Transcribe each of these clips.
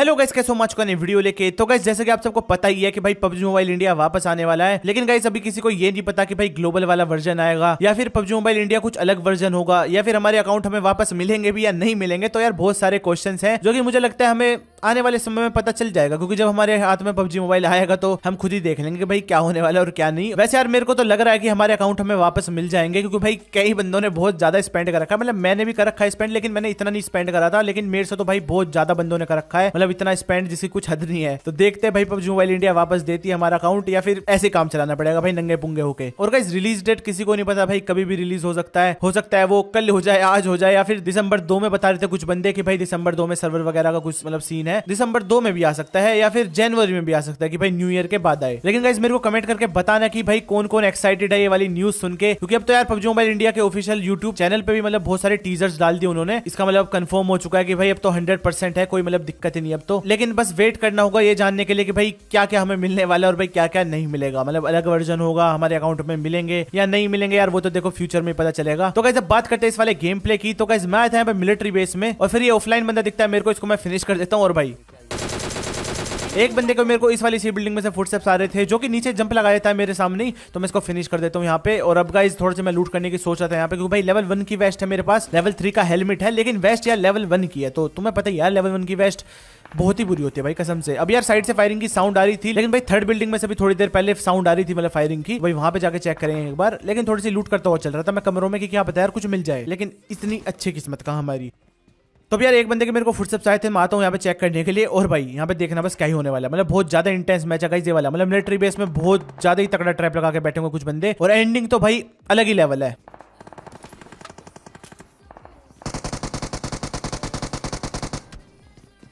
Hello guys, कैसे हो? Much का नई वीडियो लेके। तो गाइस जैसे कि आप सबको पता ही है कि भाई पबजी मोबाइल इंडिया वापस आने वाला है, लेकिन गाइस अभी किसी को ये नहीं पता कि भाई ग्लोबल वाला वर्जन आएगा या फिर पबजी मोबाइल इंडिया कुछ अलग वर्जन होगा या फिर हमारे अकाउंट हमें वापस मिलेंगे भी या नहीं मिलेंगे। तो यार बहुत सारे क्वेश्चंस हैं जो कि मुझे लगता है हमें आने वाले समय में पता चल जाएगा, क्योंकि जब हमारे हाथ में पबजी मोबाइल आएगा तो हम खुद ही देख लेंगे कि भाई क्या होने वाला है और क्या नहीं। वैसे यार मेरे को तो लग रहा है कि हमारे अकाउंट हमें वापस मिल जाएंगे, क्योंकि भाई कई बंदों ने बहुत ज्यादा स्पेंड कर रखा है। मतलब मैंने भी कर रखा है स्पेंड, लेकिन मैंने इतना नहीं स्पेंड करा था, लेकिन मेरे से तो भाई बहुत ज्यादा बंदों ने कर रखा है, मतलब इतना स्पेंड जिसकी कुछ हद नहीं है। तो देखते हैं भाई पबजी मोबाइल इंडिया वापस देती है हमारा अकाउंट या फिर ऐसे काम चलाना पड़ेगा भाई नंगे पुंगे होके। और गाइस रिलीज डेट किसी को नहीं पता भाई, कभी भी रिलीज हो सकता है वो कल हो जाए, आज हो जाए, या फिर दिसंबर 2 में बता रहे थे कुछ बंदे कि भाई दिसंबर 2 में सर्वर वगैरह का कुछ मतलब सीन है, दिसंबर 2 में भी आ सकता है या फिर जनवरी में भी आ सकता है कि भाई न्यू ईयर के बाद आए। लेकिन गाइस मेरे को कमेंट करके बताना कि भाई कौन कौन एक्साइटेड है ये वाली न्यूज सुन के, क्योंकि अब तो यार पबजी मोबाइल इंडिया के ऑफिशियल यूट्यूब चैनल पे भी मतलब बहुत सारे टीजर्स डाल दिए उन्होंने। इसका मतलब कंफर्म हो चुका है कि भाई अब तो 100% है, कोई मतलब दिक्कत ही नहीं अब तो। लेकिन बस वेट करना होगा ये जानने के लिए कि भाई क्या क्या हमें मिलने वाला है और भाई क्या क्या नहीं मिलेगा, मतलब अलग वर्जन होगा, हमारे अकाउंट में मिलेंगे या नहीं मिलेंगे यार वो तो देखो फ्यूचर में पता चलेगा। तो गाइस अब बात करते हैं इस वाले गेम प्ले की। तो गाइस मैं आया था यहाँ पे मिलिट्री बेस में और फिर ये ऑफलाइन बंदा दिखता है मेरे को, इसको मैं फिनिश कर देता हूँ। और भाई एक बंदे को मेरे को इस वाली सी बिल्डिंग में से फुटस्टेप्स आ रहे थे जो कि नीचे जंप लगा देता है मेरे सामने ही, तो मैं इसको फिनिश कर देता हूँ यहाँ पे। और अब गाइस थोड़ा सा मैं लूट करने की सोच रहा था यहाँ पे, क्योंकि भाई लेवल 1 की वेस्ट है मेरे पास, लेवल 3 का हेलमेट है, लेकिन वेस्ट यार लेवल 1 की है। तो तुम्हें पता ही यार लेवल 1 की वेस्ट बहुत ही बुरी होती है भाई कसम से। अब यार साइड से फायरिंग की साउंड आ रही थी, लेकिन भाई थर्ड बिल्डिंग में से भी थोड़ी देर पहले साउंड आ रही थी मतलब फायरिंग की, भाई वहां पे जाके चेक करेंगे एक बार। लेकिन थोड़ी सी लूट करता हुआ चल रहा था मैं कमरों में कि क्या पता यार कुछ मिल जाए, लेकिन इतनी अच्छी किस्मत कहाँ हमारी। तो अब यार एक बंदे के मेरे को फुटस्टेप्स आए थे, मैं आता हूँ यहाँ पे चेक करने के लिए। और भाई यहाँ पे देखना बस क्या ही होने वाला है, मतलब बहुत ज्यादा इंटेंस मैच है गाइस ये वाला। मतलब मिलिट्री बेस में बहुत ज्यादा ही तगड़ा ट्रैप लगा के बैठे होंगे कुछ बंदे, और एंडिंग तो भाई अलग ही लेवल है।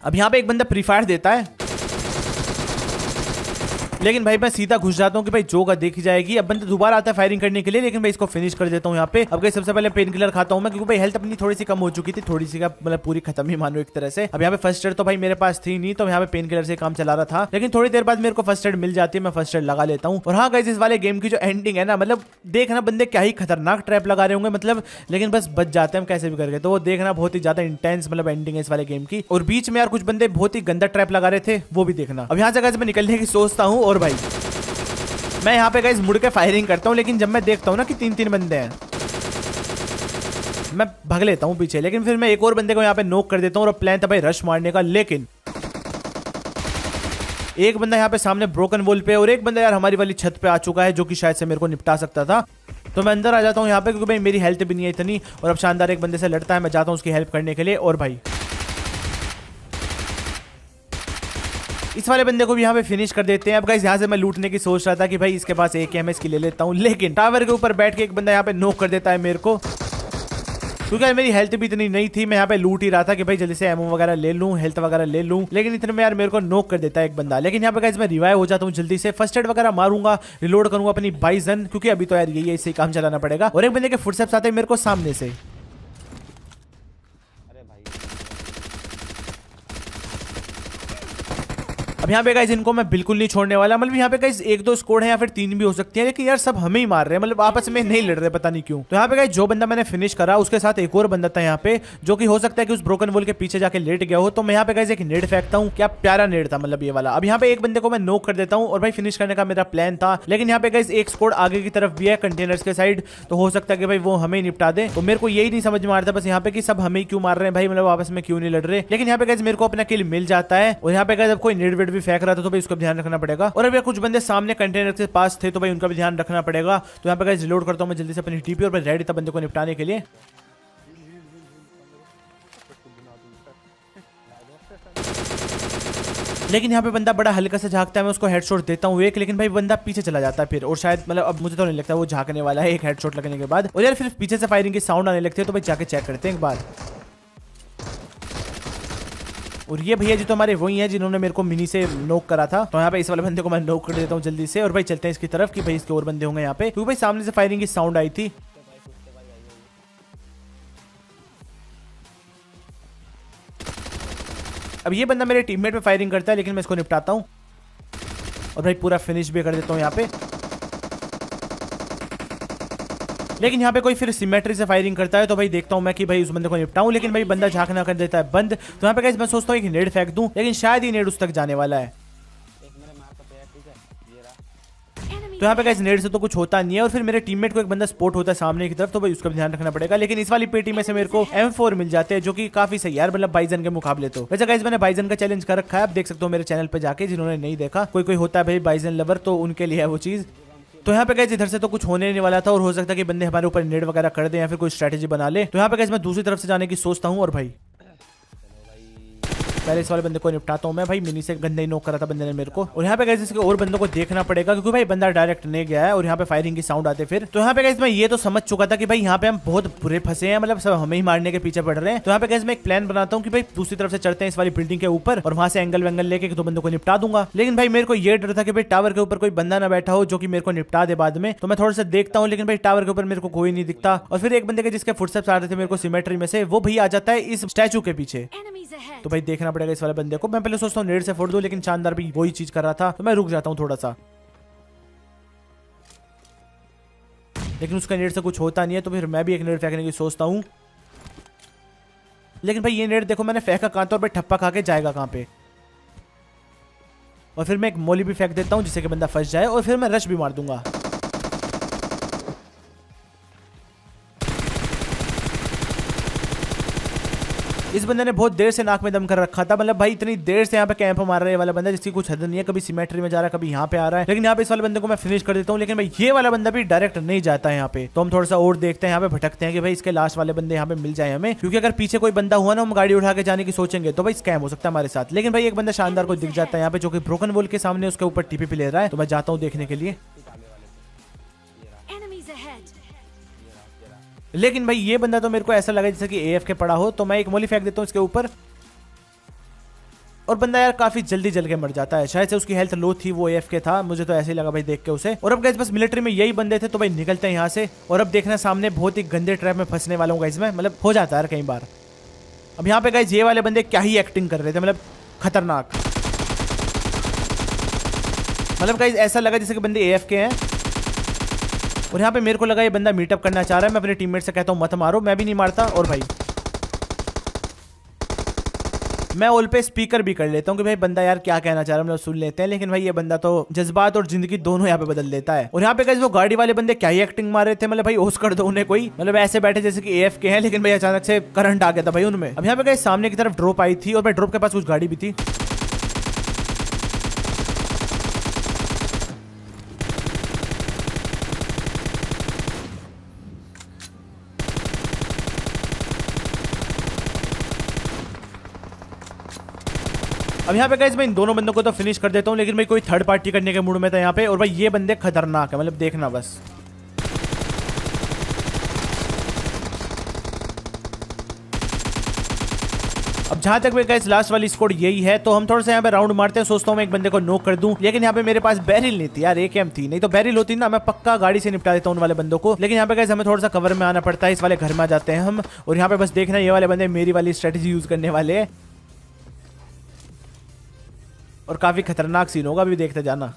अब यहाँ पे एक बंदा प्री फायर देता है, लेकिन भाई मैं सीधा घुस जाता हूँ कि भाई जो का देखी जाएगी। अब बंदा दोबारा आता है फायरिंग करने के लिए, लेकिन भाई इसको फिनिश कर देता हूँ यहाँ पे। अब सबसे पहले पेन किलर खाता हूँ मैं, क्योंकि भाई हेल्थ अपनी थोड़ी सी कम हो चुकी थी, थोड़ी सी का मतलब पूरी खत्म ही मानो एक तरह से। अब यहाँ पे फर्स्ट एड तो भाई मेरे पास थी नहीं, तो यहाँ पे पेन किलर से काम चला रहा था, लेकिन थोड़ी देर बाद मेरे को फर्स्ट एड मिल जाती है, मैं फर्स्ट एड लगा लेता हूँ। और हाँ गाइस इस वाले गेम की जो एंडिंग है ना, मतलब देखना बंदे क्या ही खतरनाक ट्रैप लगा रहे होंगे मतलब, लेकिन बस बच जाते हैं हम कैसे भी करके। तो वो देखना बहुत ही ज्यादा इंटेंस मतलब एंडिंग है इस वाले गेम की। और बीच में यार कुछ बंदे बहुत ही गंदा ट्रैप लगा रहे थे, वो भी देखना। अब यहाँ से गाइस मैं निकलने की सोचता हूँ, और भाई मैं यहाँ पे गाइस मुड़ के फायरिंग करता हूँ, लेकिन जब मैं देखता हूँ ना कि 3-3 बंदे हैं, मैं भाग लेता हूँ पीछे। लेकिन फिर मैं एक और बंदे को यहाँ पे नॉक कर देता हूँ, और प्लान था भाई रश मारने का, लेकिन एक बंदा यहाँ पे सामने ब्रोकन वॉल पे और एक बंदा यार हमारी वाली छत पे आ चुका है, जो कि शायद से मेरे को निपटा सकता था। तो मैं अंदर आ जाता हूँ यहाँ पे, क्योंकि भाई मेरी हेल्थ भी नहीं है इतनी। और अब शानदार एक बंदे से लड़ता है, मैं जाता हूँ उसकी हेल्प करने के लिए। और भाई इस वाले बंदे को भी यहाँ पे फिनिश कर देते हैं। अब गाइस यहाँ से मैं लूटने की सोच रहा था कि भाई इसके पास एक है, मैं इसकी ले लेता हूँ, लेकिन टावर के ऊपर बैठ के एक बंदा यहाँ पे नॉक कर देता है मेरे को, क्योंकि यार मेरी हेल्थ भी इतनी नहीं थी। मैं यहाँ पे लूट ही रहा था कि भाई जल्दी से एमो वगैरह ले लूँ, हेल्थ वगैरह ले लूँ, लेकिन इतने में यार मेरे को नॉक कर देता है एक बंदा। लेकिन यहाँ पे गाइस मैं रिवाइव हो जाता हूँ जल्दी से, फर्स्ट एड वगैरह मारूंगा, रिलोड करूंगा अपनी बाइजन, क्योंकि अभी तो यार यही ऐसे ही काम चलाना पड़ेगा। और एक बंदे के फुटस्टेप्स आते हैं मेरे को सामने से। अब यहाँ पे गाइस इनको मैं बिल्कुल नहीं छोड़ने वाला, मतलब यहाँ पे गाइस 1-2 स्कोर है या फिर 3 भी हो सकती है, लेकिन यार सब हमें ही मार रहे हैं, मतलब आपस में नहीं लड़ रहे, पता नहीं क्यों। तो यहाँ पे गाइस जो बंदा मैंने फिनिश करा उसके साथ एक और बंदा था यहाँ पे, जो कि हो सकता है कि उस ब्रोकन वॉल के पीछे जाके लेट गया हो। तो मैं यहाँ पे गाइस एक नेड फेंकता हूँ, क्या प्यारा नेड था मतलब ये वाला। अब यहाँ पे एक बंदे को मैं नॉक कर देता हूँ, और भाई फिनिश करने का मेरा प्लान था, लेकिन यहाँ पे गाइस एक स्कोर आगे की तरफ भी है कंटेनर्स के साइड, तो हो सकता है कि भाई वो हमें निपटा दे। तो मेरे को यही नहीं समझ में आ रहा था बस यहाँ पे कि सब हमें क्यों मार रहे हैं भाई, मतलब आपस में क्यों नहीं लड़ रहे। लेकिन यहाँ पे गाइस मेरे को अपना किल मिल जाता है। और यहाँ पे गाइस अब कोई नेड वेड भी फेंक रहा था, तो भाई उसको ध्यान रखना पड़ेगा। और अभी कुछ बंदे सामने कंटेनर के पास थे, तो भाई उनका भी ध्यान रखना पड़ेगा। तो यहाँ पे गाइस रिलोड करता हूँ मैं जल्दी से अपनी टीपी, और रेडी था बंदे को निपटाने के लिए। लेकिन यहाँ पे बंदा बड़ा हल्का से झांकता है, मैं उसको हेडशॉट देता हूँ एक, लेकिन भाई बंदा पीछे चला जाता है फिर, और शायद मतलब अब मुझे तो नहीं लगता वो झांकने वाला है एक हेडशॉट लगने के बाद। और यार फिर पीछे से फायरिंग की साउंड आने लगती है, तो भाई जाके चेक करते हैं एक बार। और ये भैया जी तो हमारे वही हैं जिन्होंने मेरे को मिनी से नॉक करा था, तो यहाँ पे इस वाले बंदे को मैं नॉक कर देता हूँ जल्दी से। और भाई चलते हैं इसकी तरफ कि भाई इसके और बंदे होंगे यहाँ पे, क्योंकि भाई सामने से फायरिंग की साउंड आई थी। अब ये बंदा मेरे टीममेट पे फायरिंग करता है, लेकिन मैं इसको निपटाता हूँ और भाई पूरा फिनिश भी कर देता हूँ यहाँ पे। लेकिन यहाँ पे कोई फिर सिमेट्री से फायरिंग करता है, तो भाई देखता हूँ मैं कि भाई उस बंदे को निपटाऊं, लेकिन भाई बंदा झांकना कर देता है बंद। तो यहाँ पे गाइस मैं सोचता हूँ एक नेड फेंक दूं, लेकिन शायद ही नेड उस तक जाने वाला है। तो यहाँ पे गाइस नेड से तो कुछ होता नहीं है, और फिर मेरे टीममेट को एक बंदा स्पॉट होता है सामने की तरफ, तो भाई उसका भी ध्यान रखना पड़ेगा। लेकिन इस वाली पेटी में से मेरे को M4 मिल जाते हैं, जो कि काफी सही यार, मतलब बाइजन के मुकाबले। तो वैसे गाइस मैंने बाइजन का चैलेंज कर रखा है, आप देख सकते हो मेरे चैनल पे जाके, जिन्होंने नहीं देखा। कोई होता है भाई बाइजन लवर, तो उनके लिए है वो चीज। तो यहाँ पे गाइस इधर से तो कुछ होने नहीं वाला था, और हो सकता है कि बंदे हमारे ऊपर नेड वगैरह कर दे या फिर कोई स्ट्रेटेजी बना ले। तो यहाँ पे गाइस मैं दूसरी तरफ से जाने की सोचता हूँ, और भाई पहले इस वाले बंदे को निपटाता हूं मैं। भाई मिनी से गंदा ही नॉक करा था बंदे ने मेरे को, और यहाँ पे गाइस इसके और बंदों को देखना पड़ेगा, क्योंकि भाई बंदा डायरेक्ट नहीं गया है, और यहाँ पे फायरिंग की साउंड आते फिर। तो यहाँ पे गाइस मैं ये तो समझ चुका था कि भाई यहाँ पे हम बहुत बुरे फंसे हैं, मतलब सब हमें ही मारने के पीछे पड़ रहे हैं। तो यहाँ पे गाइस मैं एक प्लान बनाता हूँ कि भाई दूसरी तरफ से चढ़ते हैं इस वाली बिल्डिंग के ऊपर, और वहां से एंगल वेंगल लेके 2 बंदों को निपटा दूंगा। लेकिन भाई मेरे को ये डर था कि भाई टावर के ऊपर कोई बंदा ना बैठा हो जो कि मेरे को निपटा दे बाद में। तो मैं थोड़ा सा देखता हूँ, लेकिन भाई टावर के ऊपर मेरे को कोई नहीं दिखता, और फिर एक बंदे के जिसके फुटस्टेप्स आ रहे थे मेरे को सिमेट्री में से, वो भैया आ जाता है इस स्टैचू के पीछे। तो भाई देखना पड़ेगा इस वाले बंदे को। मैं पहले सोचता हूँ नेड से फोड़ दूं, लेकिन शानदार भी वही चीज कर रहा था, तो मैं रुक जाता हूँ थोड़ा सा। लेकिन उसका नेड से कुछ होता नहीं है, तो फिर मैं भी एक नेड फेंकने की सोचता हूँ। लेकिन भाई ये नेड देखो मैंने फेंका कहां, तो भाई ठप्पा खा के जाएगा कहां पे। और फिर मैं एक मोली भी फेंक देता हूँ जिससे कि बंदा फंस जाए, और फिर मैं रश भी मार दूंगा। इस बंदे ने बहुत देर से नाक में दम कर रखा था, मतलब भाई इतनी देर से यहाँ पे कैंप मार रहा है वाला बंदा, जिसकी कुछ हद नहीं है। कभी सिमेट्री में जा रहा है, कभी यहाँ पे आ रहा है, लेकिन यहाँ पे इस वाले बंदे को मैं फिनिश कर देता हूँ। लेकिन भाई ये वाला बंदा भी डायरेक्ट नहीं जाता है यहाँ पे। तो हम थोड़ा सा और देखते हैं, यहाँ पे भटकते हैं कि भाई इसके लास्ट वाले बंदे यहाँ पे मिल जाए हमें, क्योंकि अगर पीछे कोई बंदा हुआ ना, हम गाड़ी उठा के जाने की सोचेंगे तो भाई स्कैम हो सकता है हमारे साथ। लेकिन भाई एक बंदा शानदार को दिख जाता है यहाँ पे, जो कि ब्रोकन वॉल के सामने उसके ऊपर टीपी ले रहा है। तो मैं जाता हूँ देखने के लिए। लेकिन भाई ये बंदा तो मेरे को ऐसा लगा जैसे कि AF के पड़ा हो, तो मैं एक मोली फेंक देता हूँ इसके ऊपर, और बंदा यार काफी जल्दी जल के मर जाता है। शायद से उसकी हेल्थ लो थी, वो AF के था, मुझे तो ऐसे ही लगा भाई देख के उसे। और अब गाइस बस मिलिट्री में यही बंदे थे, तो भाई निकलते हैं यहाँ से। और अब देखना सामने बहुत ही गंदे ट्रैप में फंसने वाला हूँ गाइस मैं, मतलब हो जाता है कई बार। अब यहाँ पे गाइस ये वाले बंदे क्या ही एक्टिंग कर रहे थे, मतलब खतरनाक। मतलब गाइस ऐसा लगा जैसे कि बंदे AF के हैं, और यहाँ पे मेरे को लगा ये बंदा मीटअप करना चाह रहा है। मैं अपने टीममेट से कहता हूँ मत मारो, मैं भी नहीं मारता। और भाई मैं ऑल पे स्पीकर भी कर लेता हूँ कि भाई बंदा यार क्या कहना चाह रहा है, हम लोग सुन लेते हैं। लेकिन भाई ये बंदा तो जज्बात और जिंदगी दोनों यहाँ पे बदल देता है। और यहाँ पे गाइस वो गाड़ी वाले बंदे क्या ही एक्टिंग मार रहे थे, मतलब भाई होश कर दो उन्हें कोई, मतलब ऐसे बैठे जैसे कि AF के हैं, लेकिन भाई अचानक से करंट आ गया था भाई उनमें। अब यहाँ पे गाइस सामने की तरफ ड्रॉप आई थी, और भाई ड्रॉप के पास कुछ गाड़ी भी थी। अब यहाँ पे गाइस मैं इन दोनों बंदों को तो फिनिश कर देता हूँ, लेकिन भाई कोई थर्ड पार्टी करने के मूड में था यहाँ पे। और भाई ये बंदे खतरनाक है, मतलब देखना बस। अब जहां तक गाइस लास्ट वाली स्कोर यही है, तो हम थोड़ा सा यहाँ पे राउंड मारते हैं। सोचता हूँ मैं एक बंदे को नॉक कर दूं, लेकिन यहाँ पे मेरे पास बैरिल नहीं थी यार, AKM थी। नहीं तो बैरिल होती ना, मैं पक्का गाड़ी से निपटा देता हूँ उन वाले बंदों को। लेकिन यहाँ पे गाइस हमें थोड़ा सा कवर में आना पड़ता है। इस वाले घर में आ जाते हैं हम, और यहाँ पे बस देखना ये वाले बंदे मेरी वाली स्ट्रेटेजी यूज करने वाले हैं, और काफी खतरनाक सीन होगा, अभी देखते जाना।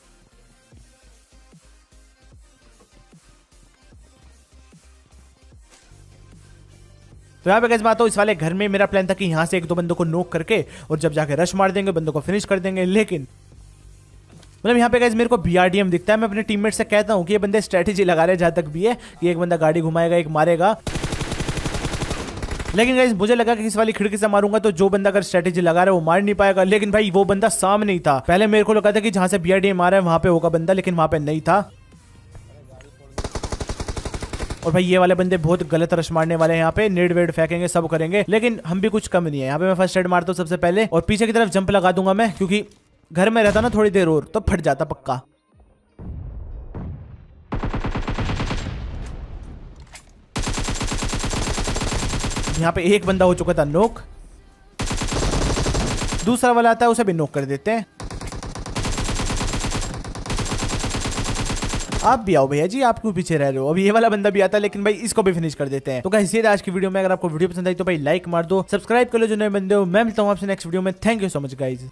तो यहाँ पे गाइस बात हो, इस वाले घर में मेरा प्लान था कि यहाँ से 1-2 बंदों को नॉक करके और जब जाके रश मार देंगे, बंदों को फिनिश कर देंगे। लेकिन मतलब यहाँ पे गाइस मेरे को BRDM दिखता है। मैं अपने टीममेट से कहता हूँ कि ये बंदे स्ट्रेटेजी लगा रहे हैं, जहां तक भी है कि एक बंदा गाड़ी घुमाएगा, एक मारेगा। लेकिन गाइस मुझे लगा कि इस वाली खिड़की से मारूंगा तो जो बंदा अगर स्ट्रेटेजी लगा रहा है वो मार नहीं पाएगा। लेकिन भाई वो बंदा सामने ही था। पहले मेरे को लगा था कि जहां से BRDM आ रहा है वहां पे होगा बंदा, लेकिन वहां पे नहीं था। और भाई ये वाले बंदे बहुत गलत रश मारने वाले हैं, यहाँ पे नेड वेड फेंकेंगे, सब करेंगे, लेकिन हम भी कुछ कम नहीं है। यहाँ पे मैं फर्स्ट एड मारता हूँ सबसे पहले, और पीछे की तरफ जंप लगा दूंगा मैं, क्योंकि घर में रहता ना थोड़ी देर और तो फट जाता पक्का। यहाँ पे एक बंदा हो चुका था नॉक, दूसरा वाला आता है उसे भी नॉक कर देते हैं। आप भी आओ भैया जी, आप क्यों पीछे रह रहे हो। अभी ये वाला बंदा भी आता है, लेकिन भाई इसको भी फिनिश कर देते हैं। तो गाइस ये आज की वीडियो में, अगर आपको वीडियो पसंद आई तो भाई लाइक मार दो, सब्सक्राइब कर लो जो नए बंदे हो। मैं मिलता हूँ आपसे नेक्स्ट वीडियो में। Thank you so much guys.